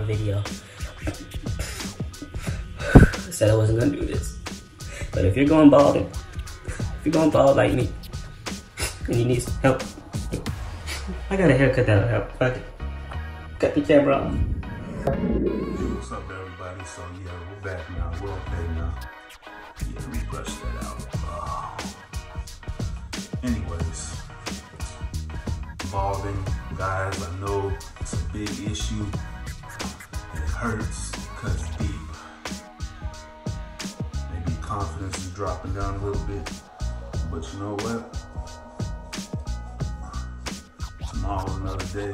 video. I said I wasn't gonna do this. But if you're going bald, like me, and you need some help, I got a haircut that'll help. Fuck it. Cut the camera off. What's up, everybody? So yeah, we're back now. We're okay now. Yeah, let me brush that out. Anyways, balding, guys, I know it's a big issue. It hurts, cuts deep. Maybe confidence is dropping down a little bit, but you know what? Tomorrow's another day.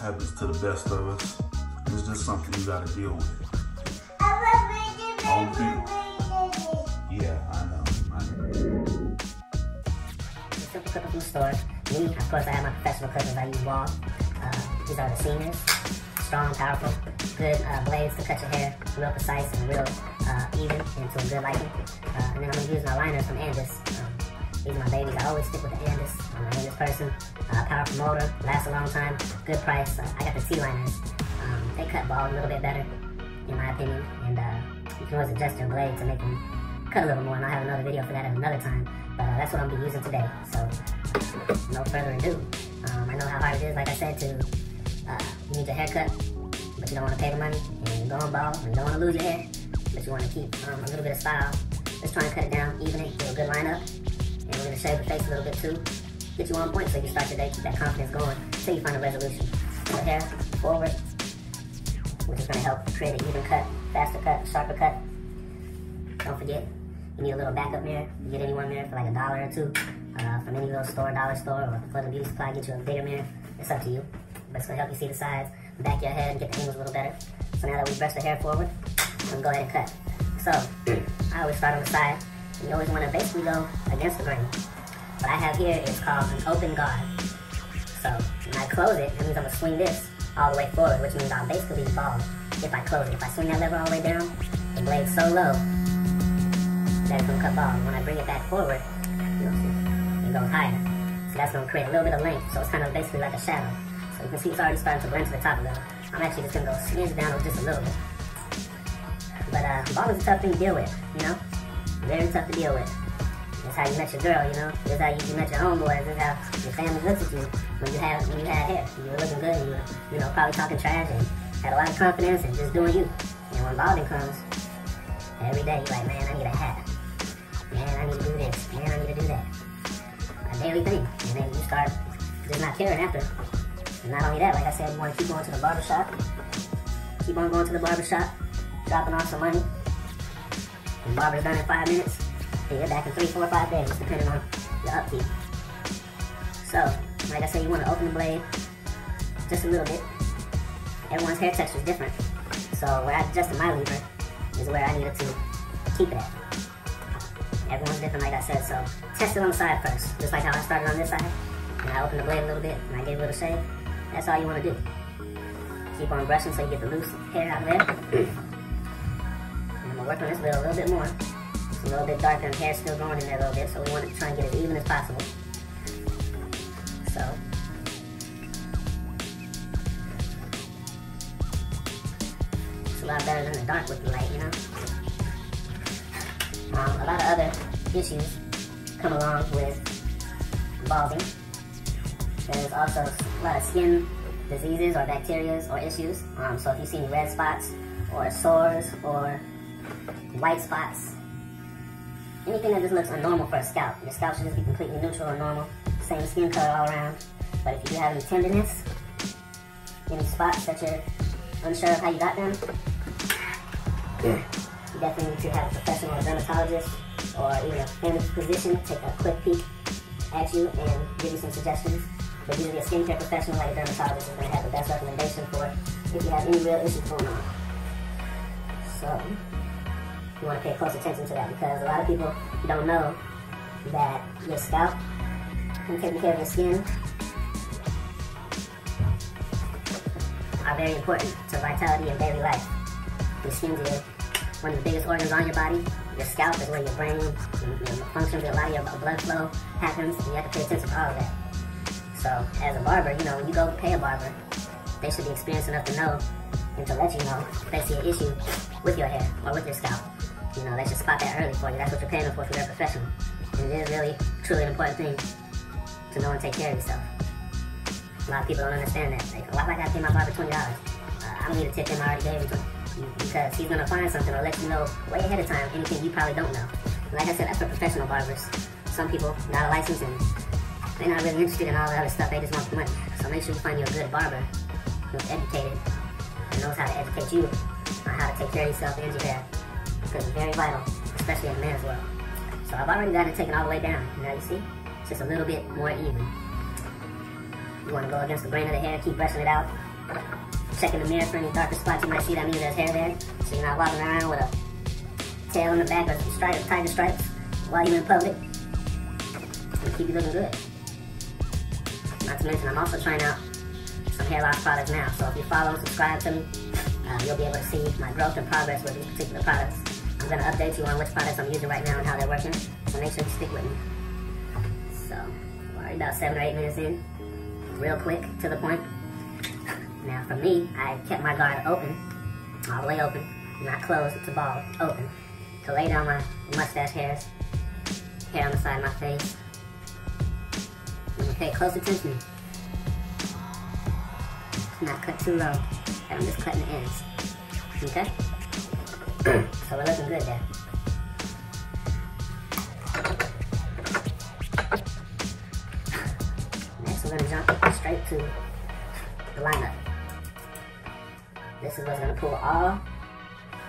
Happens to the best of us. It's just something you gotta deal with. Yeah, I know. Simple clipper from the store. Me, of course, I have my professional clippers. I use Wall. These are the seniors. Strong, powerful, good blades to cut your hair. Real precise and real even and to a good liking. And then I'm gonna use my liners from Andis. These are my babies. I always stick with the Andis. I'm an Andis person. Powerful motor, lasts a long time, good price. I got the T-liners. They cut bald a little bit better, in my opinion. And you can always adjust your blade to make them cut a little more. And I'll have another video for that at another time. But that's what I'm gonna be using today. So, no further ado. I know how hard it is, like I said, to you need your haircut, but you don't want to pay the money, and you're going bald, and you don't want to lose your hair, but you want to keep a little bit of style. Let's try and cut it down, even it, do a good lineup, and we're gonna shave the face a little bit too. Get you on point so you start your day, keep that confidence going until you find a resolution. So hair forward, which is gonna help create an even cut, faster cut, sharper cut. Don't forget, you need a little backup mirror. You get any one mirror for like $1 or $2 from any little store, dollar store, or for the beauty supply. Get you a bigger mirror. It's up to you, but it's gonna help you see the sides, back of your head, and get the angles a little better. So now that we brush the hair forward, I'm gonna go ahead and cut. So I always start on the side. You always want to basically go against the grain. What I have here is called an open guard. So when I close it, that means I'm gonna swing this all the way forward, which means I'll basically be bald if I close it. If I swing that lever all the way down, the blade's so low that it's gonna cut bald. When I bring it back forward, you'll see it goes higher. So that's gonna create a little bit of length. So it's kind of basically like a shadow. So you can see it's already starting to blend to the top of it. I'm actually just gonna go smidge down just a little bit. But balding's a tough thing to deal with, you know? Very tough to deal with. That's how you met your girl, you know? This is how you met your homeboys. This is how your family looks at you when you had hair. You were looking good, and you were, you know, probably talking trash and had a lot of confidence and just doing you. And when balding comes, every day you're like, man, I need a hat. Man, I need to do this. Man, I need to do that. A daily thing. And then you start just not caring after. And not only that, like I said, you want to keep going to the barber shop. Keep on going to the barber shop, dropping off some money. The barber's done in 5 minutes. And you're back in 3, 4, 5 days, depending on your upkeep. So, like I said, you want to open the blade just a little bit. Everyone's hair texture is different. So where I adjusted my lever is where I needed to keep it at. Everyone's different, like I said, so test it on the side first. Just like how I started on this side, and I opened the blade a little bit, and I gave a little shave. That's all you want to do. Keep on brushing so you get the loose hair out of there. And I'm going to work on this bit a little bit more. It's a little bit darker, and hair's still growing in there a little bit, so we want to try and get it as even as possible. So, it's a lot better than the dark with the light, you know? A lot of other issues come along with balding. There's also a lot of skin diseases or bacteria or issues. So if you see any red spots or sores or white spots, anything that just looks unnormal for a scalp, your scalp should just be completely neutral or normal, same skin color all around. But if you do have any tenderness, any spots that you're unsure of how you got them, you definitely need to have a professional dermatologist or even a family physician take a quick peek at you and give you some suggestions. But usually a skincare professional like a dermatologist is going to have the best recommendation for if you have any real issues going on. So you want to pay close attention to that, because a lot of people don't know that your scalp and taking care of your skin are very important to vitality and daily life. Your skin's one of the biggest organs on your body. Your scalp is where your brain functions, a lot of your blood flow happens, and you have to pay attention to all of that. So as a barber, you know, when you go pay a barber, they should be experienced enough to know and to let you know if they see an issue with your hair or with your scalp. You know, they should spot that early for you. That's what you're paying them for, because they're professional. And it is really, truly an important thing to know and take care of yourself. A lot of people don't understand that. Like, why do I gotta pay my barber $20? I don't need a tip him, I already gave him because he's gonna find something or let you know way ahead of time anything you probably don't know. Like I said, that's for professional barbers. Some people got a license and they're not really interested in all the other stuff, they just want the money. So make sure you find you a good barber who's educated and knows how to educate you on how to take care of yourself and your hair, because it's very vital, especially in a man's world. So I've already got it taken all the way down. Now you see, it's just a little bit more even. You want to go against the grain of the hair, keep brushing it out. Check in the mirror for any darker spots you might see. That means there's hair there. So you're not walking around with a tail in the back or tiger stripes while you're in public. And keep you looking good. Not to mention, I'm also trying out some hair loss products now. So if you follow and subscribe to me, you'll be able to see my growth and progress with these particular products. I'm going to update you on which products I'm using right now and how they're working. So make sure you stick with me. So, we're already about 7 or 8 minutes in. Real quick, to the point. Now for me, I kept my guard open, all the way open, not closed to bald, open, to lay down my mustache hairs, hair on the side of my face. And pay close attention. Not cut too low, I'm just cutting the ends. Okay? So we're looking good there. Next we're gonna jump straight to the lineup. This is what's gonna pull all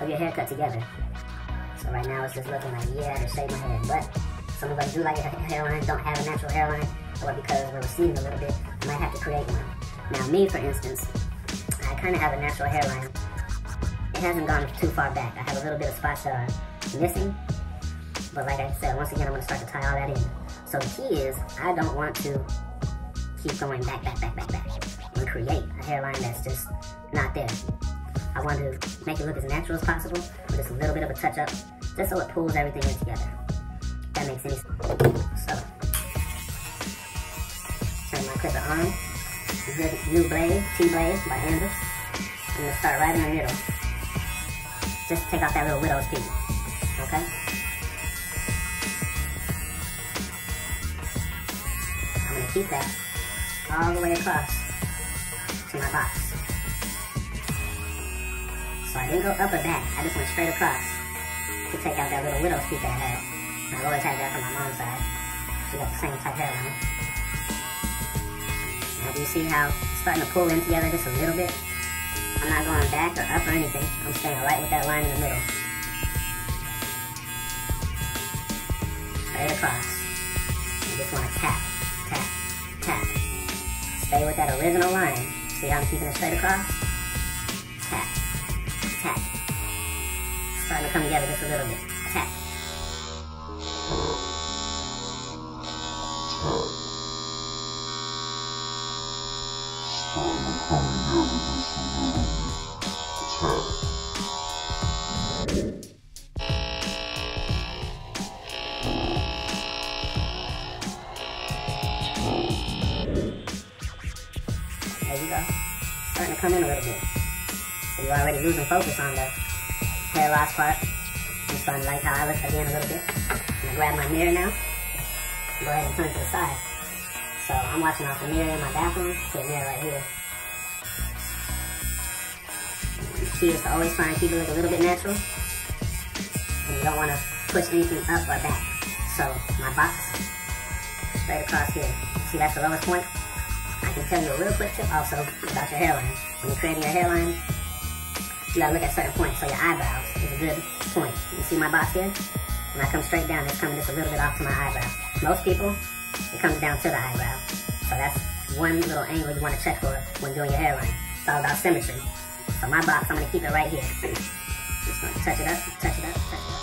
of your haircut together. So right now it's just looking like, yeah, I just shaved my head. But some of us do like a hairline, don't have a natural hairline, or because we're receding a little bit, you might have to create one. Now me, for instance, I kind of have a natural hairline. It hasn't gone too far back. I have a little bit of spots that are missing. But like I said, once again, I'm gonna start to tie all that in. So the key is, I don't want to keep going back, and create a hairline that's just not there. I want to make it look as natural as possible, with just a little bit of a touch-up, just so it pulls everything in together. If that makes any sense. So, turn my clipper on. Good new blade, T-blade by Anders. I'm gonna start right in the middle. Just take out that little widow's peak, okay? I'm gonna keep that all the way across to my box. So I didn't go up or back, I just went straight across to take out that little widow's peak that I had. And I've always had that from my mom's side. She got the same type hairline. Now do you see how it's starting to pull in together just a little bit? I'm not going back or up or anything. I'm staying right with that line in the middle. Straight across. You just want to tap, tap, tap. Stay with that original line. See how I'm keeping it straight across? Tap, tap. Starting to come together just a little bit. Tap. There you go. Starting to come in a little bit. So you're already losing focus on the hair loss part. I'm starting to like how I look again a little bit. I'm gonna grab my mirror now. Go ahead and turn to the side. So I'm watching off the mirror in my bathroom. Put a mirror right here. The key is to always try and keep it look a little bit natural. And you don't want to push anything up or back. So my box, straight across here. See, that's the lowest point. I can tell you a real quick tip also about your hairline. When you're creating your hairline, you gotta look at certain points. So your eyebrows is a good point. You see my box here? When I come straight down, it's coming just a little bit off to my eyebrow. Most people, it comes down to the eyebrow. So that's one little angle you want to check for when doing your hairline. It's all about symmetry. So my box, I'm gonna keep it right here. Just gonna touch it up, touch it up, touch it up.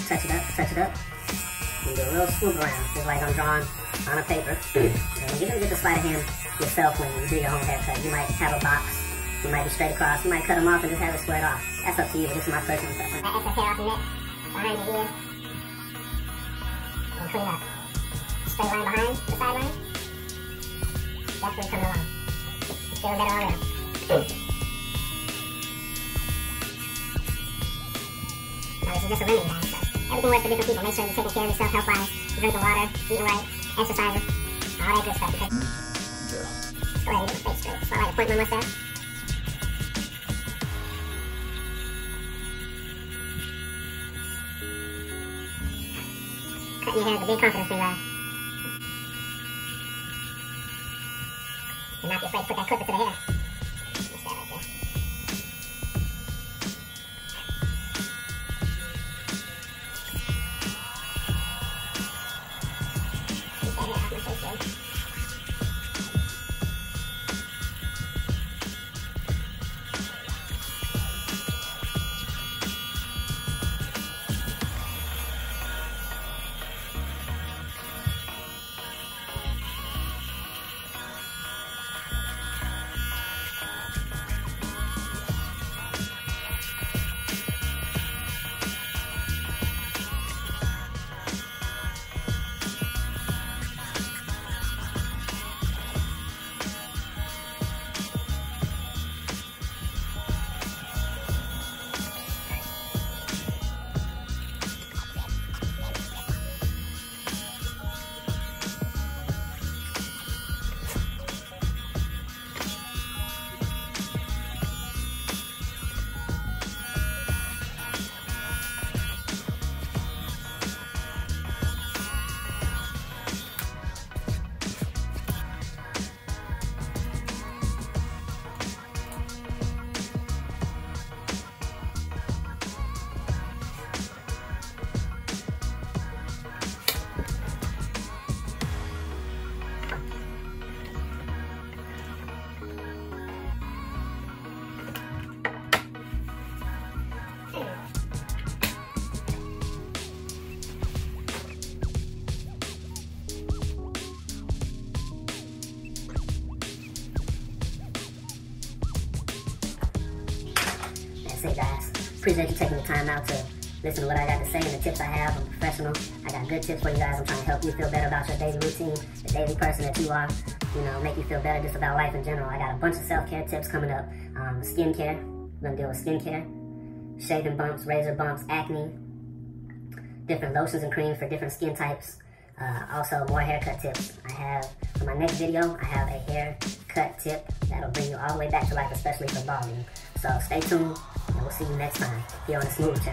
Touch it up, touch it up. You do a little swoop around, just like I'm drawing on a paper. And you're gonna get the sleight of hand yourself when you do your own haircut. You might have a box You might be straight across. You might cut them off and just have it squared off. That's up to you, but this is my personal preference. That excess hair off the neck, behind the ear, and clean up. Straight line behind the sideline. Definitely coming along. Feeling better all around. Now this is just a remedy, guys. So everything works for different people. Make sure you're taking care of yourself health-wise. Drinking water, eating right, exercising, all that good stuff. Because just go ahead and get my face straight. So I like to point my mustache. Cutting your hair is a big confidence thing, guys. And not be afraid to put that clipper to the hair. That's that right there. Keep that hair off my face, baby. That's it, guys. Appreciate you taking the time out to listen to what I got to say and the tips I have. I'm professional. I got good tips for you guys. I'm trying to help you feel better about your daily routine, the daily person that you are. You know, make you feel better just about life in general. I got a bunch of self-care tips coming up. Skincare. We're going to deal with skincare. Shaving bumps, razor bumps, acne. Different lotions and creams for different skin types. Also, more haircut tips. I have, for my next video, I have a haircut tip that'll bring you all the way back to life, especially for balding. So stay tuned, and we'll see you next time here on the Smooth Channel.